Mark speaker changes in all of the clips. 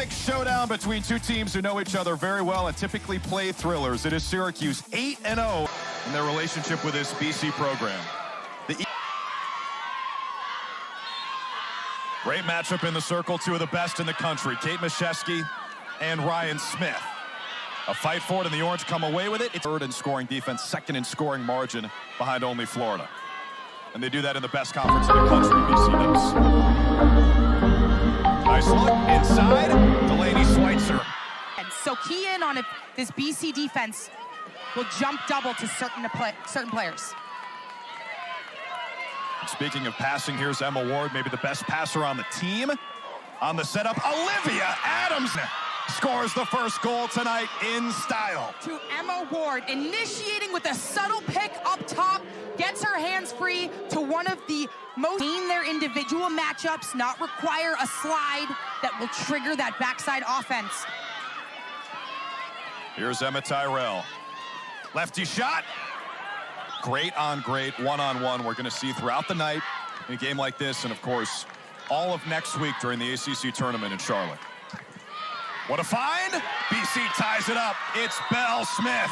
Speaker 1: classic showdown between two teams who know each other very well and typically play thrillers. It is Syracuse 8-0 in their relationship with this BC program. Great matchup in the circle, two of the best in the country, Kate Mashesky and Ryan Smith. A fight for it, and the Orange come away with it. It's third in scoring defense, second in scoring margin behind only Florida. And they do that in the best conference in the country, BC does. Nice look, inside, Delaney Schweitzer.
Speaker 2: And so key in on if this BC defense will jump double to certain players.
Speaker 1: Speaking of passing, here's Emma Ward, maybe the best passer on the team. On the setup, Olivia Adams scores the first goal tonight in style.
Speaker 2: To Emma Ward, initiating with a subtle pick up top, gets her hands free to one of the most in their individual matchups, not require a slide that will trigger that backside offense.
Speaker 1: Here's Emma Tyrell. Lefty shot. Great on great, one-on-one we're going to see throughout the night in a game like this, and of course, all of next week during the ACC tournament in Charlotte. What a find! BC ties it up. It's Belle Smith.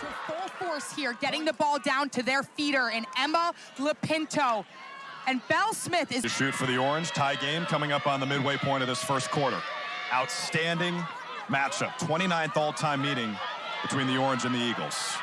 Speaker 2: To full force here, getting the ball down to their feeder in Emma Lapinto. And Belle Smith is...
Speaker 1: To shoot for the Orange, tie game coming up on the midway point of this first quarter. Outstanding matchup, 29th all-time meeting between the Orange and the Eagles.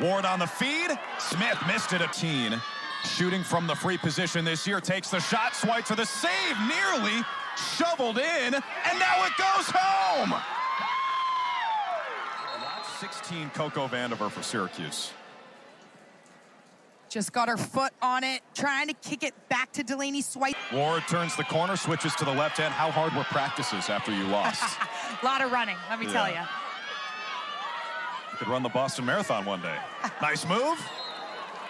Speaker 1: Ward on the feed. Smith missed it. Shooting from the free position this year. Takes the shot. Schweitzer the save. Nearly shoveled in. And now it goes home. 16, Coco Vandiver for Syracuse.
Speaker 2: Just got her foot on it. Trying to kick it back to Delaney Schweitzer.
Speaker 1: Ward turns the corner. Switches to the left end. How hard were practices after you lost?
Speaker 2: A lot of running, let me tell you.
Speaker 1: Could run the Boston Marathon one day. Nice move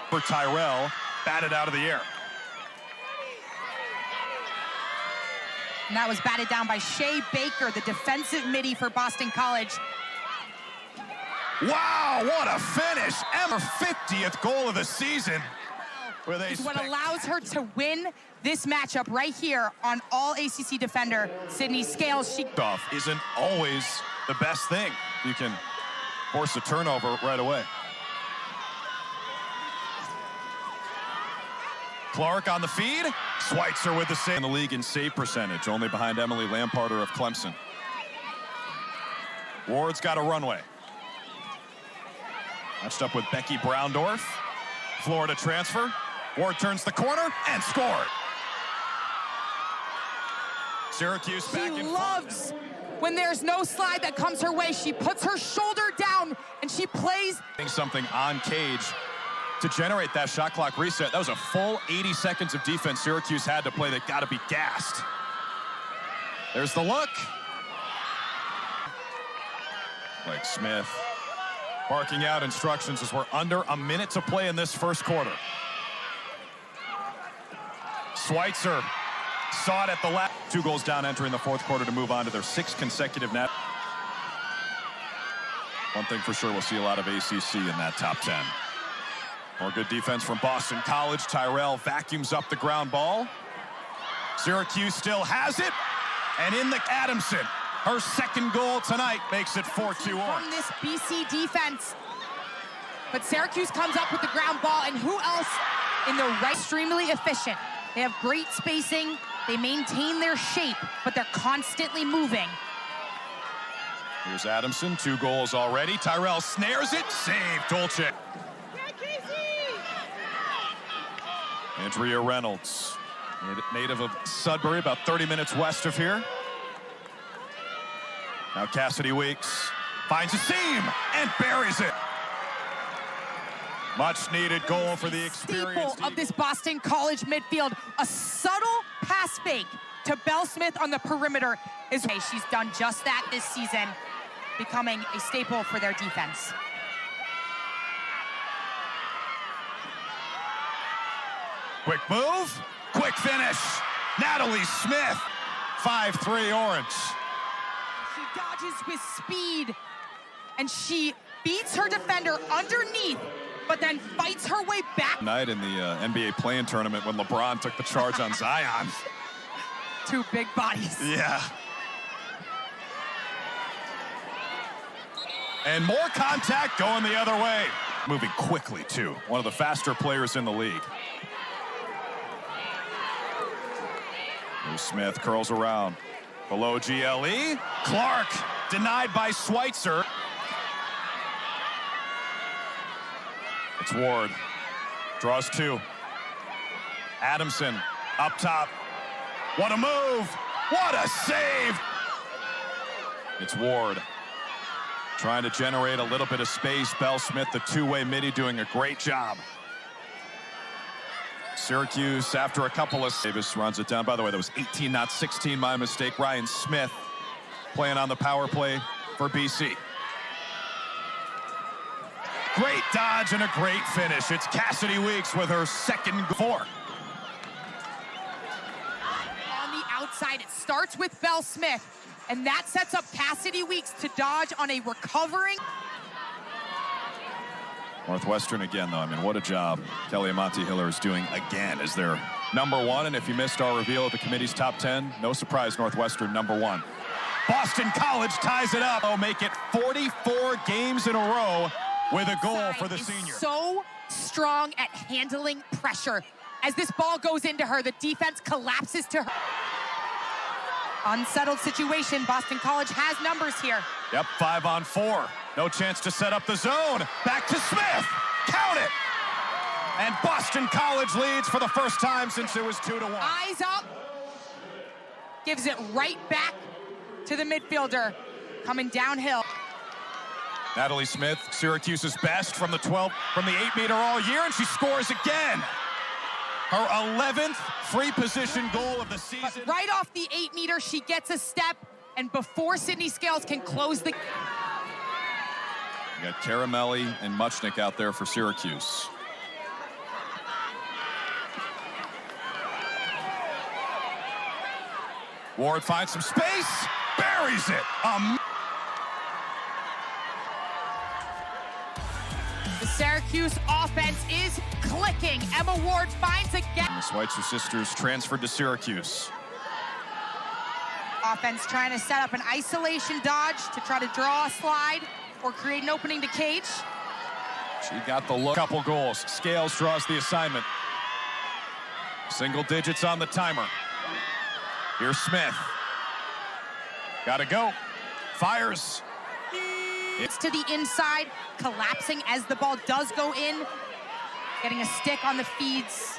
Speaker 1: for Tyrell, batted out of the air.
Speaker 2: And that was batted down by Shea Baker, the defensive midi for Boston College.
Speaker 1: Wow, what a finish. Emma 50th goal of the season.
Speaker 2: Is what allows her to win this matchup right here on all ACC defender, Sydney Scales.
Speaker 1: Off isn't always the best thing. You can force a turnover right away. Clark on the feed. Schweitzer with the save in the league in save percentage, only behind Emily Lamparter of Clemson. Ward's got a runway. Matched up with Becky Browndorf. Florida transfer. Ward turns the corner and scored. Syracuse back in front.
Speaker 2: She loves when there's no slide that comes her way. She puts her shoulder down and she plays
Speaker 1: something on cage to generate that shot clock reset. That was a full 80 seconds of defense Syracuse had to play that got to be gassed. There's the look. Blake Smith barking out instructions as we're under a minute to play in this first quarter. Schweitzer saw it at the last. 2 goals down entering the fourth quarter to move on to their 6th consecutive net. One thing for sure, we'll see a lot of ACC in that top 10. More good defense from Boston College. Tyrell vacuums up the ground ball. Syracuse still has it. And in the Adamson, her 2nd goal tonight makes it 4-2 Orange.
Speaker 2: From this BC defense. But Syracuse comes up with the ground ball, and who else in the right? Extremely efficient. They have great spacing. They maintain their shape, but they're constantly moving.
Speaker 1: Here's Adamson, 2 goals already. Tyrell snares it, save Dolce. Andrea Reynolds, native of Sudbury, about 30 minutes west of here. Now Cassidy Weeks finds a seam and buries it. Much needed goal for the experience.
Speaker 2: Staple of this Boston College midfield, a subtle pass fake to Belle Smith on the perimeter is she's done just that this season, becoming a staple for their defense.
Speaker 1: Quick move, quick finish. Natalie Smith, 5-3 Orange.
Speaker 2: She dodges with speed, and she beats her defender underneath, but then fights her way back.
Speaker 1: Night in the NBA play-in tournament when LeBron took the charge on Zion.
Speaker 2: 2 big bodies.
Speaker 1: Yeah. And more contact going the other way. Moving quickly, too. One of the faster players in the league. Smith curls around. Below GLE. Clark denied by Schweitzer. It's Ward. Draws two. Adamson up top. What a move. What a save. It's Ward. Trying to generate a little bit of space. Bell Smith, the two-way midi, doing a great job. Syracuse, after a couple of... Davis runs it down. By the way, that was 18, not 16. My mistake. Ryan Smith playing on the power play for BC. Great dodge and a great finish. It's Cassidy Weeks with her second goal.
Speaker 2: On the outside, it starts with Bell Smith, and that sets up Cassidy Weeks to dodge on a recovering.
Speaker 1: Northwestern again, though. I mean, what a job Kelly Amonte-Hiller is doing again as their number one. And if you missed our reveal of the committee's top 10, no surprise, Northwestern number one. Boston College ties it up. They'll make it 44 games in a row with a goal for the senior.
Speaker 2: So strong at handling pressure. As this ball goes into her, the defense collapses to her. Unsettled situation. Boston College has numbers here.
Speaker 1: Yep, 5-on-4. No chance to set up the zone. Back to Smith. Count it. And Boston College leads for the first time since it was 2-1.
Speaker 2: Eyes up. Gives it right back to the midfielder. Coming downhill.
Speaker 1: Natalie Smith, Syracuse's best from the 8-meter all year, and she scores again. Her 11th free position goal of the season.
Speaker 2: But right off the 8-meter, she gets a step, and before Sydney Scales can close the...
Speaker 1: You got Caramelli and Muchnick out there for Syracuse. Ward finds some space, buries it.
Speaker 2: The Syracuse offense is clicking. Emma Ward finds again.
Speaker 1: The Schweitzer sisters transferred to Syracuse.
Speaker 2: Offense trying to set up an isolation dodge to try to draw a slide or create an opening to Cage.
Speaker 1: She got the look. Couple goals. Scales draws the assignment. Single digits on the timer. Here's Smith. Gotta go. Fires.
Speaker 2: It's to the inside, collapsing as the ball does go in. Getting a stick on the feeds.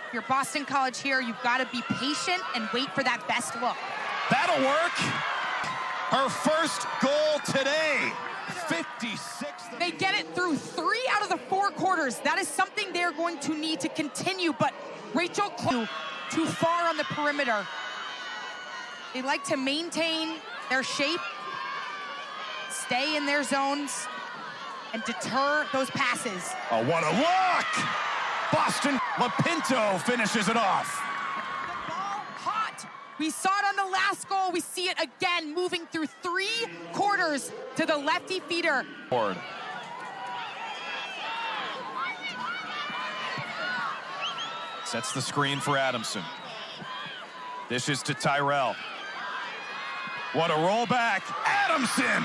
Speaker 2: If you're Boston College here, you've got to be patient and wait for that best look.
Speaker 1: That'll work. Her first goal today. 56.
Speaker 2: They get it through 3 out of the 4 quarters. That is something they're going to need to continue, but Rachel too far on the perimeter. They like to maintain their shape, stay in their zones, and deter those passes.
Speaker 1: Oh, what a look! Boston Lapinto finishes it off.
Speaker 2: The ball hot. We saw it on the last goal. We see it again, moving through 3 quarters to the lefty feeder.
Speaker 1: Ward. Sets the screen for Adamson. Dishes to Tyrell. What a rollback. Adamson!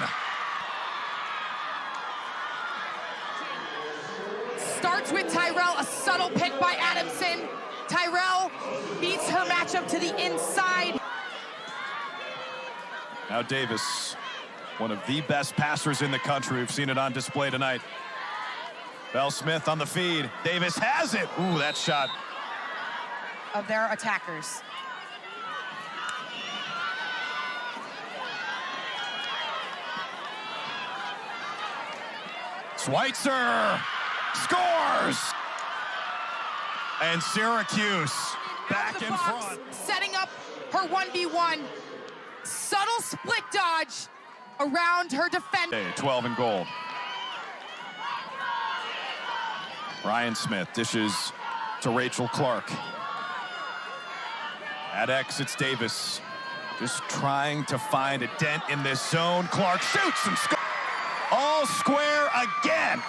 Speaker 2: Starts with Tyrell, a subtle pick by Adamson. Tyrell beats her matchup to the inside.
Speaker 1: Now Davis, one of the best passers in the country. We've seen it on display tonight. Bell Smith on the feed. Davis has it. Ooh, that shot.
Speaker 2: Of their attackers.
Speaker 1: Schweitzer scores! And Syracuse back in front.
Speaker 2: Setting up her 1v1. Subtle split dodge around her defender.
Speaker 1: 12 in goal. Ryan Smith dishes to Rachel Clark. At X, it's Davis. Just trying to find a dent in this zone. Clark shoots and scores. All square again.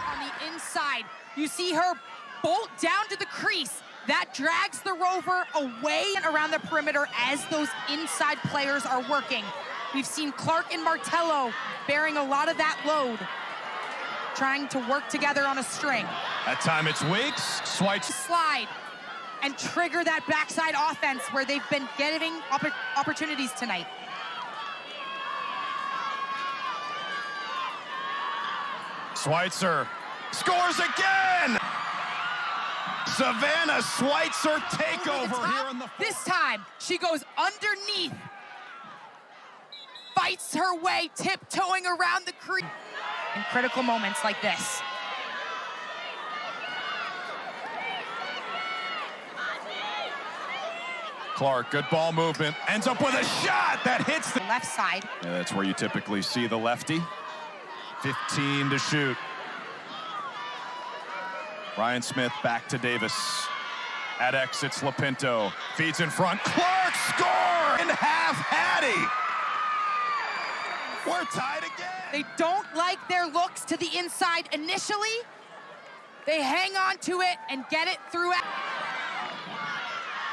Speaker 2: On the inside, you see her bolt down to the crease. That drags the Rover away and around the perimeter as those inside players are working. We've seen Clark and Martello bearing a lot of that load, trying to work together on a string.
Speaker 1: That time it's Weeks. Swipes.
Speaker 2: Slide and trigger that backside offense where they've been getting opportunities tonight.
Speaker 1: Schweitzer scores again! Savannah Schweitzer takeover here in the...
Speaker 2: This time, she goes underneath, fights her way, tiptoeing around the crease. In critical moments like this.
Speaker 1: Clark, good ball movement, ends up with a shot that hits the
Speaker 2: left side.
Speaker 1: Yeah, that's where you typically see the lefty. 15 to shoot. Ryan Smith back to Davis. At X, it's Lapinto. Feeds in front. Clark score! In half, Hattie. We're tied again.
Speaker 2: They don't like their looks to the inside initially. They hang on to it and get it through.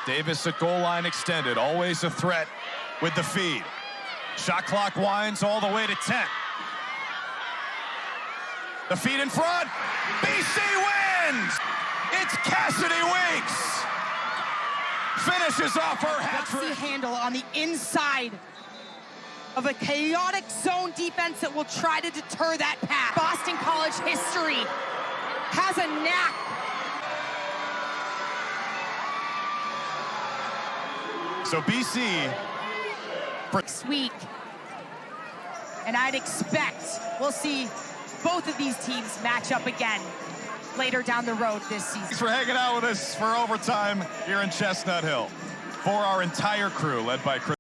Speaker 1: Davis at goal line extended. Always a threat with the feed. Shot clock winds all the way to 10. The feed in front. BC wins! It's Cassidy Weeks. Finishes off her hat trick.
Speaker 2: Handle on the inside of a chaotic zone defense that will try to deter that pass. Boston College history has a knack.
Speaker 1: So BC
Speaker 2: Next week, and I'd expect we'll see both of these teams match up again later down the road this season.
Speaker 1: Thanks for hanging out with us for overtime here in Chestnut Hill. For our entire crew, led by Chris.